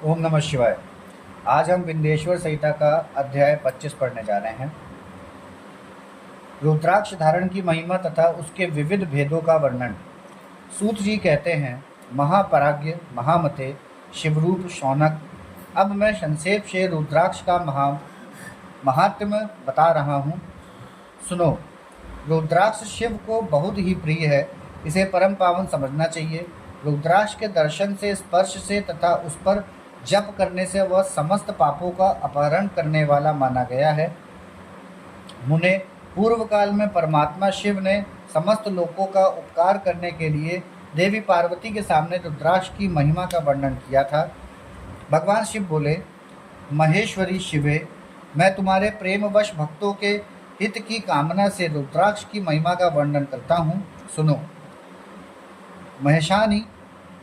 ओम नमः शिवाय। आज हम विंध्येश्वर संहिता का अध्याय 25 पढ़ने जा रहे हैं। रुद्राक्ष धारण की महिमा तथा उसके विविध भेदों का वर्णन। सूत जी कहते हैं, महापराज्ञ महामते शिवरूप शौनक, अब मैं संक्षेप से रुद्राक्ष का महात्म्य बता रहा हूँ। सुनो। रुद्राक्ष शिव को बहुत ही प्रिय है, इसे परम पावन समझना चाहिए। रुद्राक्ष के दर्शन से, स्पर्श से तथा उस पर जप करने से वह समस्त पापों का अपहरण करने वाला माना गया है। मुने, पूर्व काल में परमात्मा शिव ने समस्त लोगों का उपकार करने के लिए देवी पार्वती के सामने रुद्राक्ष की महिमा का वर्णन किया था। भगवान शिव बोले, महेश्वरी शिवे, मैं तुम्हारे प्रेमवश भक्तों के हित की कामना से रुद्राक्ष की महिमा का वर्णन करता हूँ। सुनो। महेशानी,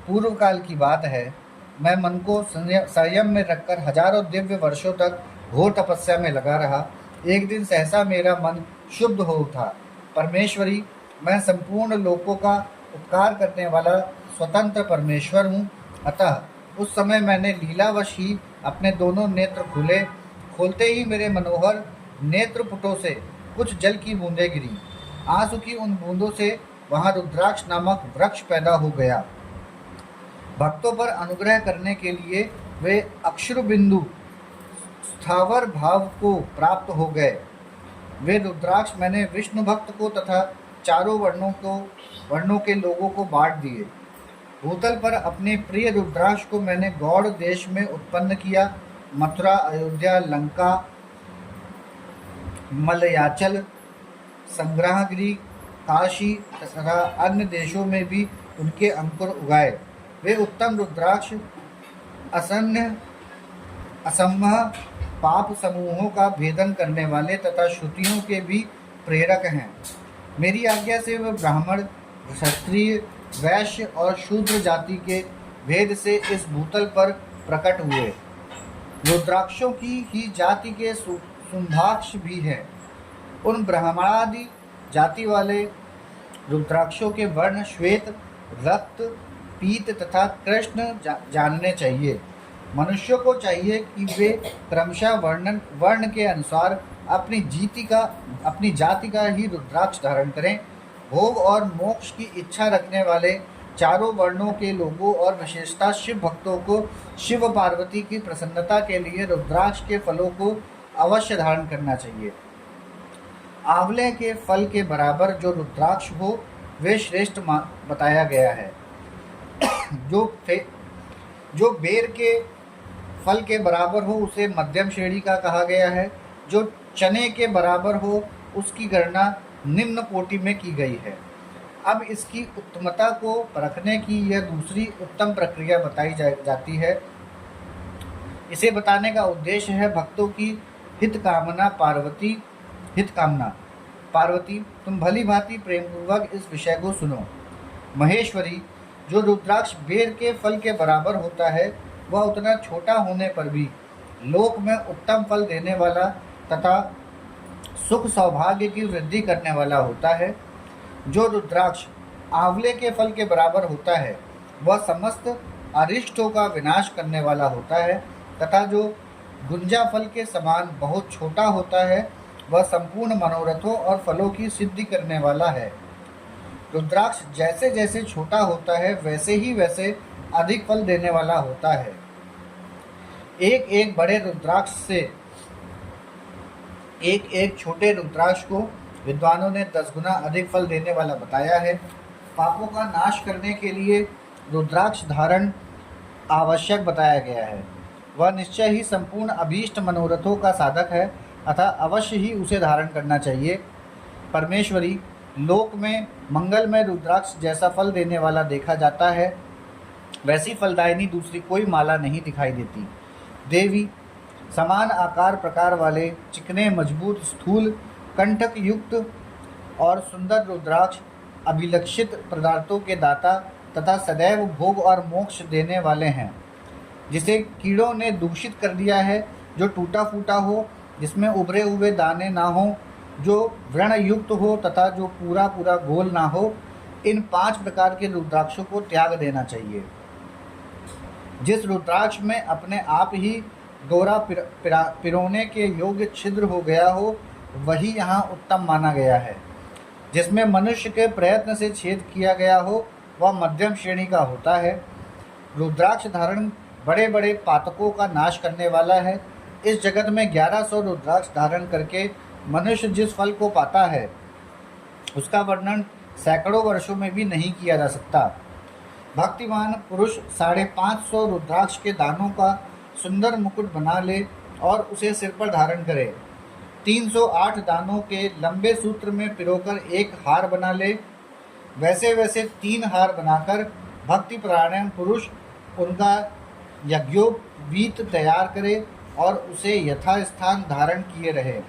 पूर्व काल की बात है, मैं मन को संयम में रखकर हजारों दिव्य वर्षों तक घोर तपस्या में लगा रहा। एक दिन सहसा मेरा मन शुद्ध हो उठा। परमेश्वरी, मैं संपूर्ण लोकों का उपकार करने वाला स्वतंत्र परमेश्वर हूँ। अतः उस समय मैंने लीलावश ही अपने दोनों नेत्र खुले। खोलते ही मेरे मनोहर नेत्रपुटों से कुछ जल की बूंदें गिरी। आंसू की उन बूंदों से वहां रुद्राक्ष नामक वृक्ष पैदा हो गया। भक्तों पर अनुग्रह करने के लिए वे अक्षर बिंदु स्थावर भाव को प्राप्त हो गए। वे रुद्राक्ष मैंने विष्णु भक्त को तथा चारों वर्णों के लोगों को बांट दिए। भूतल पर अपने प्रिय रुद्राक्ष को मैंने गौड़ देश में उत्पन्न किया। मथुरा, अयोध्या, लंका, मलयाचल, संग्रहगिरी, काशी तथा अन्य देशों में भी उनके अंकुर उगाए। वे उत्तम रुद्राक्ष असम्मह पाप समूहों का भेदन करने वाले तथा श्रुतियों के भी प्रेरक हैं। मेरी आज्ञा से वे ब्राह्मण, क्षत्रिय, वैश्य और शूद्र जाति के भेद से इस भूतल पर प्रकट हुए। रुद्राक्षों की ही जाति के शुंभाक्ष भी हैं। उन ब्राह्मणादि जाति वाले रुद्राक्षों के वर्ण श्वेत, रक्त, पीत तथा कृष्ण जानने चाहिए। मनुष्यों को चाहिए कि वे क्रमशः वर्ण के अनुसार अपनी जाति का ही रुद्राक्ष धारण करें। भोग और मोक्ष की इच्छा रखने वाले चारों वर्णों के लोगों और विशेषतः शिव भक्तों को शिव पार्वती की प्रसन्नता के लिए रुद्राक्ष के फलों को अवश्य धारण करना चाहिए। आंवले के फल के बराबर जो रुद्राक्ष हो वे श्रेष्ठ बताया गया है। जो बेर के फल के बराबर हो उसे मध्यम श्रेणी का कहा गया है। जो चने के बराबर हो उसकी गणना निम्न कोटि में की गई है। अब इसकी उत्तमता को परखने की यह दूसरी उत्तम प्रक्रिया बताई जाती है। इसे बताने का उद्देश्य है भक्तों की हित कामना। पार्वती, तुम भली भांति प्रेमपूर्वक इस विषय को सुनो। महेश्वरी, जो रुद्राक्ष बेर के फल के बराबर होता है वह उतना छोटा होने पर भी लोक में उत्तम फल देने वाला तथा सुख सौभाग्य की वृद्धि करने वाला होता है। जो रुद्राक्ष आंवले के फल के बराबर होता है वह समस्त अरिष्टों का विनाश करने वाला होता है तथा जो गुंजा फल के समान बहुत छोटा होता है वह संपूर्ण मनोरथों और फलों की सिद्धि करने वाला है। रुद्राक्ष जैसे जैसे छोटा होता है वैसे अधिक फल देने वाला होता है। एक एक बड़े रुद्राक्ष से एक छोटे रुद्राक्ष को विद्वानों ने 10 गुना अधिक फल देने वाला बताया है। पापों का नाश करने के लिए रुद्राक्ष धारण आवश्यक बताया गया है। वह निश्चय ही संपूर्ण अभीष्ट मनोरथों का साधक है अतः अवश्य ही उसे धारण करना चाहिए। परमेश्वरी, लोक में मंगलमय रुद्राक्ष जैसा फल देने वाला देखा जाता है वैसी फलदायिनी दूसरी कोई माला नहीं दिखाई देती। देवी, समान आकार प्रकार वाले चिकने, मजबूत, स्थूल, कंटक युक्त और सुंदर रुद्राक्ष अभिलक्षित पदार्थों के दाता तथा सदैव भोग और मोक्ष देने वाले हैं। जिसे कीड़ों ने दूषित कर दिया है, जो टूटा फूटा हो, जिसमें उभरे हुए दाने ना हो, जो व्रण युक्त हो तथा जो पूरा गोल ना हो, इन 5 प्रकार के रुद्राक्षों को त्याग देना चाहिए। जिस रुद्राक्ष में अपने आप ही डोरा पिरोने के योग्य छिद्र हो गया हो, वही यहाँ उत्तम माना गया है। जिसमें मनुष्य के प्रयत्न से छेद किया गया हो, वह मध्यम श्रेणी का होता है। रुद्राक्ष धारण बड़े बड़े पातकों का नाश करने वाला है। इस जगत में 1100 रुद्राक्ष धारण करके मनुष्य जिस फल को पाता है, उसका वर्णन सैकड़ों वर्षों में भी नहीं किया जा सकता। भक्तिमान पुरुष 550 रुद्राक्ष के दानों का सुंदर मुकुट बना ले और उसे सिर पर धारण करे। 308 दानों के लंबे सूत्र में पिरोकर एक हार बना ले। वैसे वैसे 3 हार बनाकर भक्ति परायण पुरुष उनका यज्ञोपवीत तैयार करे और उसे यथास्थान धारण किए रहे।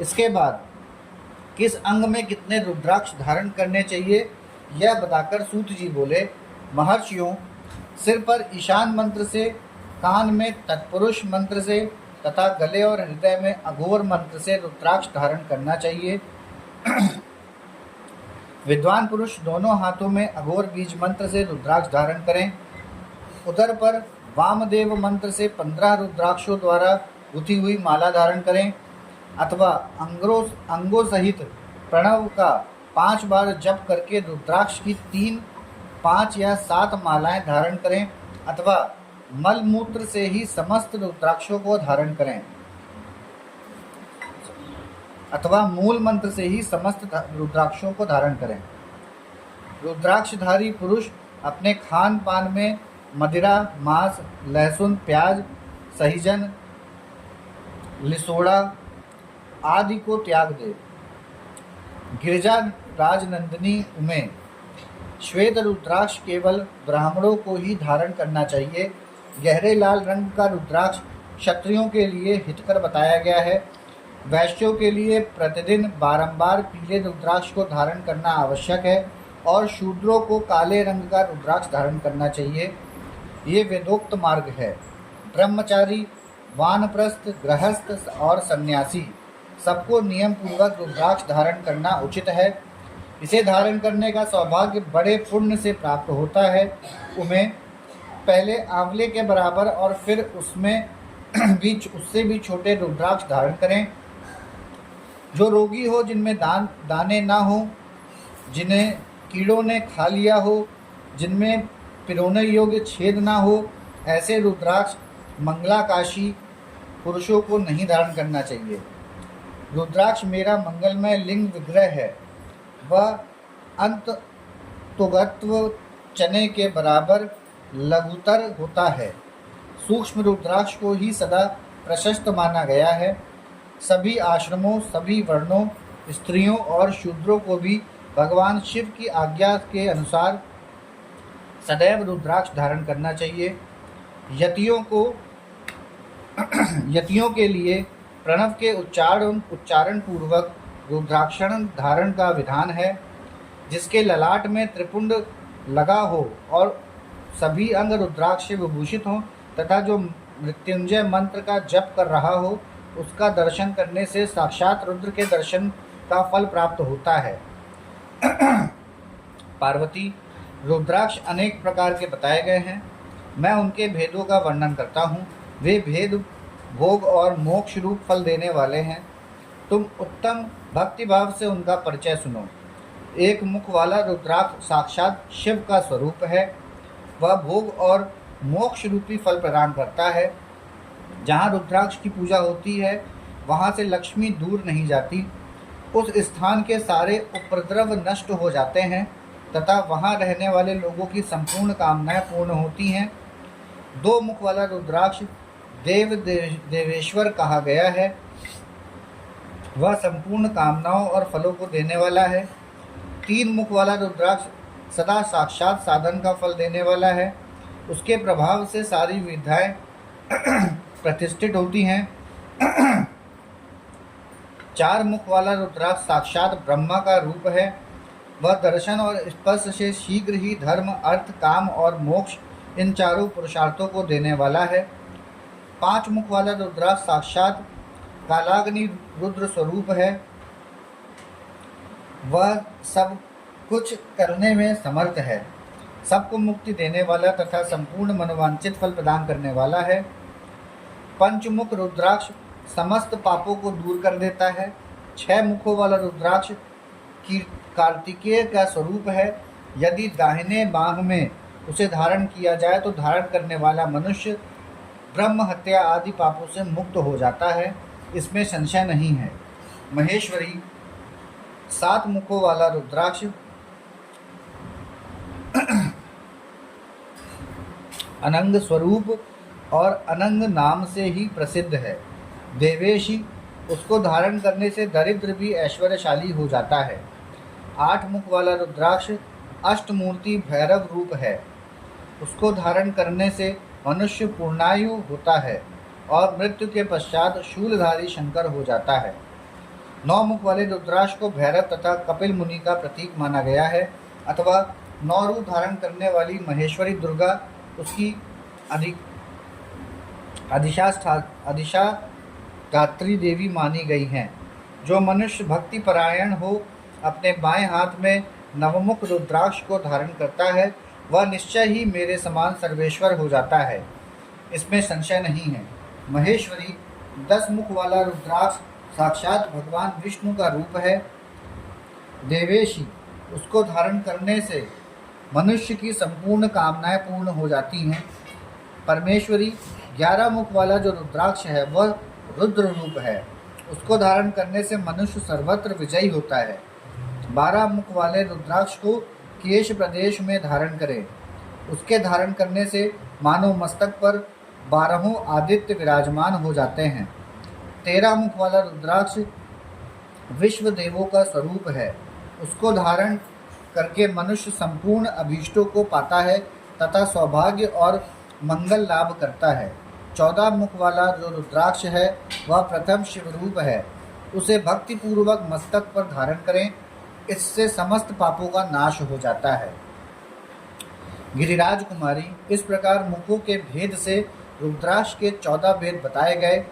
इसके बाद किस अंग में कितने रुद्राक्ष धारण करने चाहिए, यह बताकर सूत जी बोले, महर्षियों, सिर पर ईशान मंत्र से, कान में तत्पुरुष मंत्र से तथा गले और हृदय में अघोर मंत्र से रुद्राक्ष धारण करना चाहिए। विद्वान पुरुष दोनों हाथों में अघोर बीज मंत्र से रुद्राक्ष धारण करें। उदर पर वामदेव मंत्र से 15 रुद्राक्षों द्वारा गुथी हुई माला धारण करें, अथवा अंगों सहित प्रणव का 5 बार जप करके रुद्राक्ष की 3, 5 या 7 मालाएं धारण करें, अथवा मलमूत्र से ही समस्त रुद्राक्षों को धारण करें, अथवा मूल मंत्र से ही समस्त रुद्राक्षों को धारण करें। रुद्राक्षधारी पुरुष अपने खान पान में मदिरा, मांस, लहसुन, प्याज, सहीजन, लिसोड़ा आदि को त्याग दे। गिरिजा राजनंदिनी उमे, श्वेत रुद्राक्ष केवल ब्राह्मणों को ही धारण करना चाहिए। गहरे लाल रंग का रुद्राक्ष क्षत्रियों के लिए हितकर बताया गया है। वैश्यों के लिए प्रतिदिन बारंबार पीले रुद्राक्ष को धारण करना आवश्यक है और शूद्रों को काले रंग का रुद्राक्ष धारण करना चाहिए। ये वेदोक्त मार्ग है। ब्रह्मचारी, वानप्रस्थ, गृहस्थ और सन्यासी सबको नियम पूर्वक रुद्राक्ष धारण करना उचित है। इसे धारण करने का सौभाग्य बड़े पुण्य से प्राप्त होता है। उन्हें पहले आंवले के बराबर और फिर उससे भी छोटे रुद्राक्ष धारण करें। जो रोगी हो, जिनमें दाने ना हो, जिन्हें कीड़ों ने खा लिया हो, जिनमें पिरोने योग्य छेद ना हो, ऐसे रुद्राक्ष मंगलाकाशी पुरुषों को नहीं धारण करना चाहिए। रुद्राक्ष मेरा मंगलमय लिंग विग्रह है। वह अंततोगत्व चने के बराबर लघुतर होता है। सूक्ष्म रुद्राक्ष को ही सदा प्रशस्त माना गया है। सभी आश्रमों, सभी वर्णों, स्त्रियों और शूद्रों को भी भगवान शिव की आज्ञा के अनुसार सदैव रुद्राक्ष धारण करना चाहिए। यतियों के लिए प्रणव के उच्चारण पूर्वक रुद्राक्षण धारण का विधान है। जिसके ललाट में त्रिपुंड लगा हो और सभी अंग रुद्राक्ष से विभूषित हों तथा जो मृत्युंजय मंत्र का जप कर रहा हो, उसका दर्शन करने से साक्षात रुद्र के दर्शन का फल प्राप्त होता है। पार्वती, रुद्राक्ष अनेक प्रकार के बताए गए हैं। मैं उनके भेदों का वर्णन करता हूँ। वे भेद भोग और मोक्ष रूप फल देने वाले हैं। तुम उत्तम भक्ति भाव से उनका परिचय सुनो। एक मुख वाला रुद्राक्ष साक्षात शिव का स्वरूप है। वह भोग और मोक्ष रूपी फल प्रदान करता है। जहाँ रुद्राक्ष की पूजा होती है, वहाँ से लक्ष्मी दूर नहीं जाती। उस स्थान के सारे उपद्रव नष्ट हो जाते हैं तथा वहाँ रहने वाले लोगों की संपूर्ण कामनाएं पूर्ण होती हैं। 2 मुख वाला रुद्राक्ष देवेश्वर कहा गया है। वह संपूर्ण कामनाओं और फलों को देने वाला है। 3 मुख वाला रुद्राक्ष सदा साक्षात साधन का फल देने वाला है। उसके प्रभाव से सारी विद्याएं प्रतिष्ठित होती हैं। 4 मुख वाला रुद्राक्ष साक्षात ब्रह्मा का रूप है। वह दर्शन और स्पर्श से शीघ्र ही धर्म, अर्थ, काम और मोक्ष इन चारों पुरुषार्थों को देने वाला है। 5 मुख वाला रुद्राक्ष साक्षात कालाग्नि रुद्र स्वरूप है। वह सब कुछ करने में समर्थ है। सबको मुक्ति देने वाला तथा संपूर्ण मनोवांछित फल प्रदान करने वाला है। पंचमुख रुद्राक्ष समस्त पापों को दूर कर देता है। 6 मुखों वाला रुद्राक्ष की कार्तिकेय का स्वरूप है। यदि दाहिने बांह में उसे धारण किया जाए तो धारण करने वाला मनुष्य ब्रह्म हत्या आदि पापों से मुक्त हो जाता है, इसमें संशय नहीं है। महेश्वरी 7 मुखों वाला रुद्राक्ष अनंग स्वरूप और अनंग नाम से ही प्रसिद्ध है। देवेशी उसको धारण करने से दरिद्र भी ऐश्वर्यशाली हो जाता है। 8 मुख वाला रुद्राक्ष अष्टमूर्ति भैरव रूप है। उसको धारण करने से मनुष्य पूर्णायु होता है और मृत्यु के पश्चात शूलधारी शंकर हो जाता है। 9 मुख वाले रुद्राक्ष को भैरव तथा कपिल मुनि का प्रतीक माना गया है, अथवा 9 रूप धारण करने वाली महेश्वरी दुर्गा उसकी अधिष्ठात्री देवी मानी गई हैं। जो मनुष्य भक्ति परायण हो अपने बाएं हाथ में नवमुख रुद्राक्ष को धारण करता है वह निश्चय ही मेरे समान सर्वेश्वर हो जाता है, इसमें संशय नहीं है। महेश्वरी 10 मुख वाला रुद्राक्ष साक्षात भगवान विष्णु का रूप है। देवेशी उसको धारण करने से मनुष्य की संपूर्ण कामनाएं पूर्ण हो जाती हैं। परमेश्वरी 11 मुख वाला जो रुद्राक्ष है वह रुद्र रूप है। उसको धारण करने से मनुष्य सर्वत्र विजयी होता है। 12 मुख वाले रुद्राक्ष को केश प्रदेश में धारण करें। उसके धारण करने से मानव मस्तक पर 12 आदित्य विराजमान हो जाते हैं। 13 मुख वाला रुद्राक्ष विश्व देवों का स्वरूप है। उसको धारण करके मनुष्य संपूर्ण अभीष्टों को पाता है तथा सौभाग्य और मंगल लाभ करता है। 14 मुख वाला जो रुद्राक्ष है वह प्रथम शिवरूप है। उसे भक्ति पूर्वक मस्तक पर धारण करें, इससे समस्त पापों का नाश हो जाता है। गिरिराज कुमारी, इस प्रकार मुखों के भेद से रुद्राक्ष के 14 भेद बताए गए।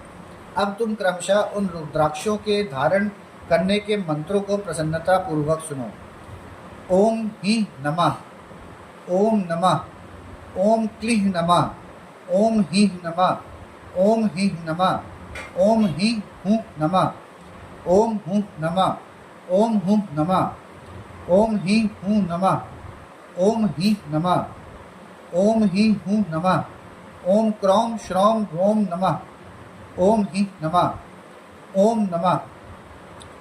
अब तुम क्रमशः उन रुद्राक्षों के धारण करने के मंत्रों को प्रसन्नता पूर्वक सुनो। ओम ही नमः, ओम नमः, ओम क्लीह नमः, ओम ही नमः, ओम ही नमः, ओम ही हूँ नमः, ओम हूँ नमः, ओम हूँ नमः, ओम ही हूँ नमः, ओम ही नमः, ओम ही हूँ नमः, ओम क्रौम श्रौम रोम नमः, ओम ही नमः, ओम नमः।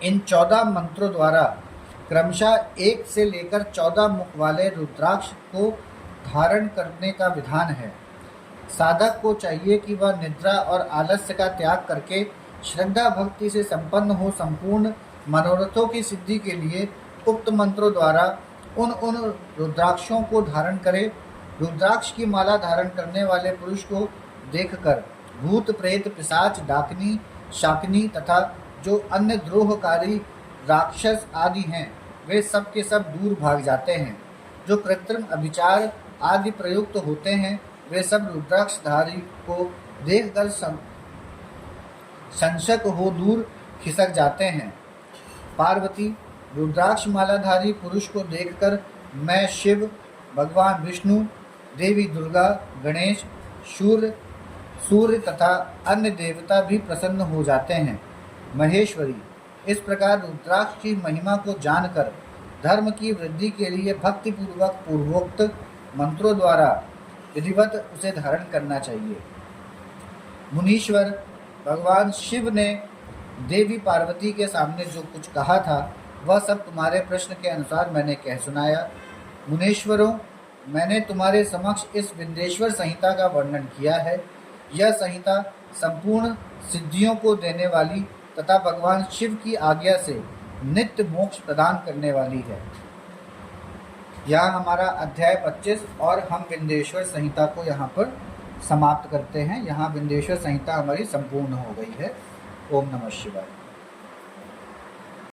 इन 14 मंत्रों द्वारा क्रमशः 1 से लेकर 14 मुख वाले रुद्राक्ष को धारण करने का विधान है। साधक को चाहिए कि वह निद्रा और आलस्य का त्याग करके श्रद्धा भक्ति से संपन्न हो संपूर्ण मनोरथों की सिद्धि के लिए उक्त मंत्रों द्वारा उन रुद्राक्षों को धारण करे। रुद्राक्ष की माला धारण करने वाले पुरुष को देखकर भूत प्रेत पिशाच डाकनी शाकनी तथा जो अन्य द्रोहकारी राक्षस आदि हैं वे सब के सब दूर भाग जाते हैं। जो कृत्रिम अभिचार आदि प्रयुक्त होते हैं वे सब रुद्राक्षधारी को देखकर संशक हो दूर खिसक जाते हैं। पार्वती, रुद्राक्ष मालाधारी पुरुष को देखकर मैं शिव, भगवान विष्णु, देवी दुर्गा, गणेश, सूर्य तथा अन्य देवता भी प्रसन्न हो जाते हैं। महेश्वरी, इस प्रकार रुद्राक्ष की महिमा को जानकर धर्म की वृद्धि के लिए भक्ति पूर्वक पूर्वोक्त मंत्रों द्वारा विधिवत उसे धारण करना चाहिए। मुनीश्वर, भगवान शिव ने देवी पार्वती के सामने जो कुछ कहा था वह सब तुम्हारे प्रश्न के अनुसार मैंने कह सुनाया। मुनीश्वरों, मैंने तुम्हारे समक्ष इस विंध्येश्वर संहिता का वर्णन किया है। यह संहिता संपूर्ण सिद्धियों को देने वाली तथा भगवान शिव की आज्ञा से नित्य मोक्ष प्रदान करने वाली है। यह हमारा अध्याय 25 और हम विंध्येश्वर संहिता को यहाँ पर समाप्त करते हैं। यहाँ विंध्येश्वर संहिता हमारी संपूर्ण हो गई है। ओम नमः शिवाय।